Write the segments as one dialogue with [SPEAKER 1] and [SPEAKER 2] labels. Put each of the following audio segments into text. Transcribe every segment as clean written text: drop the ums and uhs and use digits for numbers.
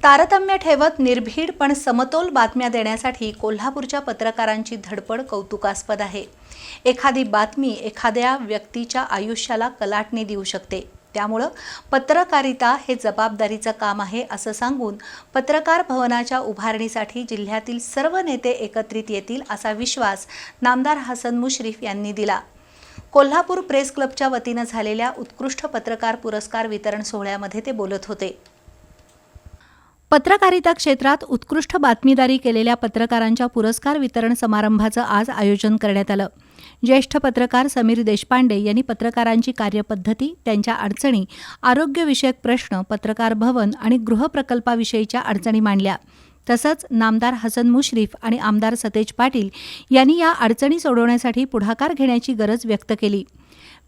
[SPEAKER 1] तारतम्य ठेवत निर्भीड पण समतोल बातम्या देण्यासाठी कोल्हापूरच्या पत्रकारांची धडपड कौतुकास्पद आहे। एखादी बातमी एखाद्या व्यक्तीच्या आयुष्याला कलाटणी देऊ शकते। त्यामुळे पत्रकारिता हे जबाबदारीचं काम आहे असं सांगून पत्रकार भवनाच्या उभारणीसाठी जिल्ह्यातील सर्व नेते एकत्रित येतील असा विश्वास नामदार हसन मुश्रीफ यांनी दिला। कोल्हापूर प्रेस क्लबच्या वतीने झालेल्या उत्कृष्ट पत्रकार पुरस्कार वितरण सोहळ्यामध्ये ते बोलत होते। पत्रकारिता क्षेत्रात उत्कृष्ट बातमीदारी केलेल्या पत्रकारांच्या पुरस्कार वितरण समारंभाचं आज आयोजन करण्यात आलं। ज्येष्ठ पत्रकार समीर देशपांडे यांनी पत्रकारांची कार्यपद्धती, त्यांच्या अडचणी, आरोग्यविषयक प्रश्न, पत्रकार भवन आणि गृहप्रकल्पाविषयीच्या अडचणी मांडल्या। तसंच नामदार हसन मुश्रीफ आणि आमदार सतेज पाटील यांनी या अडचणी सोडवण्यासाठी पुढाकार घेण्याची गरज व्यक्त केली।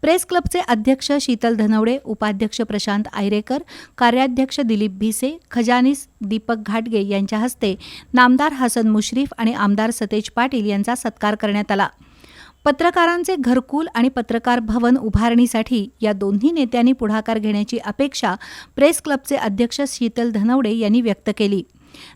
[SPEAKER 1] प्रेस क्लबचे अध्यक्ष शीतल धनवडे, उपाध्यक्ष प्रशांत आयरेकर, कार्याध्यक्ष दिलीप भिसे, खजानीस दीपक घाटगे यांच्या हस्ते नामदार हसन मुश्रीफ आणि आमदार सतेज पाटील यांचा सत्कार करण्यात आला। पत्रकारांचे घरकुल आणि पत्रकार भवन उभारणीसाठी या दोन्ही नेत्यांनी पुढाकार घेण्याची अपेक्षा प्रेस क्लबचे अध्यक्ष शीतल धनवडे यांनी व्यक्त केली।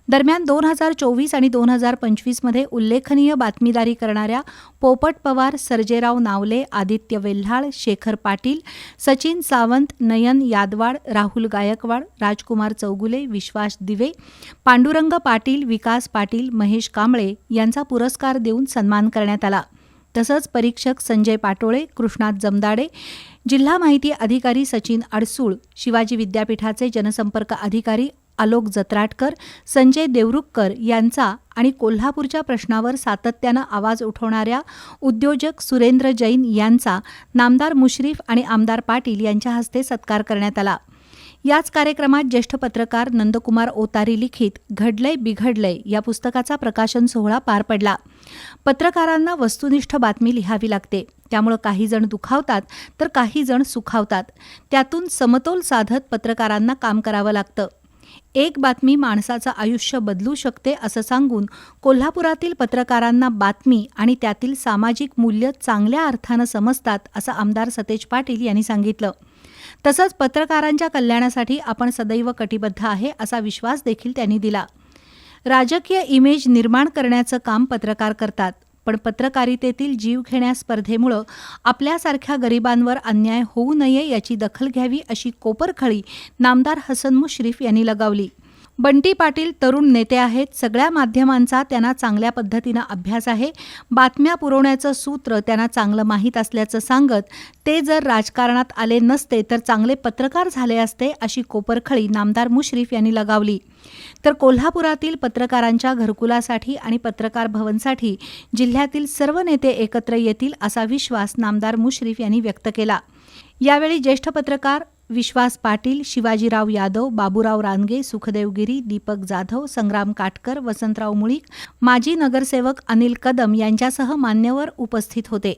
[SPEAKER 1] दरम्यान 2024 आणि 2025 मध्ये उल्लेखनीय बातमीदारी करणाऱ्या पोपट पवार, सर्जेराव नावले, आदित्य वेल्हाळ, शेखर पाटील, सचिन सावंत, नयन यादवाड, राहुल गायकवाड, राजकुमार चौगुले, विश्वास दिवे, पांडुरंग पाटील, विकास पाटील, महेश कांबळे यांचा पुरस्कार देऊन सन्मान करण्यात आला। तसंच परीक्षक संजय पाटोळे, कृष्णात जमदाडे, जिल्हा माहिती अधिकारी सचिन अडसूळ, शिवाजी विद्यापीठाचे जनसंपर्क अधिकारी आलोक जत्राटकर, संजय देवरुखकर यांचा आणि कोल्हापूरच्या प्रश्नावर सातत्यानं आवाज उठवणाऱ्या उद्योजक सुरेंद्र जैन यांचा नामदार मुश्रीफ आणि आमदार पाटील यांच्या हस्ते सत्कार करण्यात आला। याच कार्यक्रमात ज्येष्ठ पत्रकार नंदकुमार ओतारी लिखित घडलंय बिघडलंय या पुस्तकाचा प्रकाशन सोहळा पार पडला। पत्रकारांना वस्तुनिष्ठ बातमी लिहावी लागते, त्यामुळे काही जण दुखावतात तर काही जण सुखावतात। त्यातून समतोल साधत पत्रकारांना काम करावं लागतं। एक बातमी माणसाचं आयुष्य बदलू शकते असं सांगून कोल्हापुरातील पत्रकारांना बातमी आणि त्यातील सामाजिक मूल्य चांगल्या अर्थानं समजतात असं आमदार सतेज पाटील यांनी सांगितलं। तसंच पत्रकारांच्या कल्याणासाठी आपण सदैव कटिबद्ध आहे असा विश्वास देखील त्यांनी दिला। राजकीय इमेज निर्माण करण्याचं काम पत्रकार करतात, पण पत्रकारितेतील जीवघेण्या स्पर्धेमुळे आपल्यासारख्या गरिबांवर अन्याय होऊ नये याची दखल घ्यावी अशी कोपरखळी नामदार हसन मुश्रीफ यांनी लगावली। बंटी पाटील तरुण नेते आहेत, सगळ्या माध्यमांचा त्यांना चांगल्या पद्धतीनं अभ्यास आहे, बातम्या पुरवण्याचं सूत्र त्यांना चांगलं माहीत असल्याचं सांगत ते जर राजकारणात आले नसते तर चांगले पत्रकार झाले असते अशी कोपरखळी नामदार मुश्रीफ यांनी लगावली। तर कोल्हापुरातील पत्रकारांच्या घरकुलासाठी आणि पत्रकार भवनसाठी जिल्ह्यातील सर्व नेते एकत्र येतील असा विश्वास नामदार मुश्रीफ यांनी व्यक्त केला। यावेळी ज्येष्ठ पत्रकार विश्वास पाटील, शिवाजीराव यादव, बाबूराव रानगे, सुखदेव गिरी, दीपक जाधव, संग्राम काटकर, वसंतराव मुळीक, माजी नगरसेवक अनिल कदम यांच्यासह मान्यवर उपस्थित होते।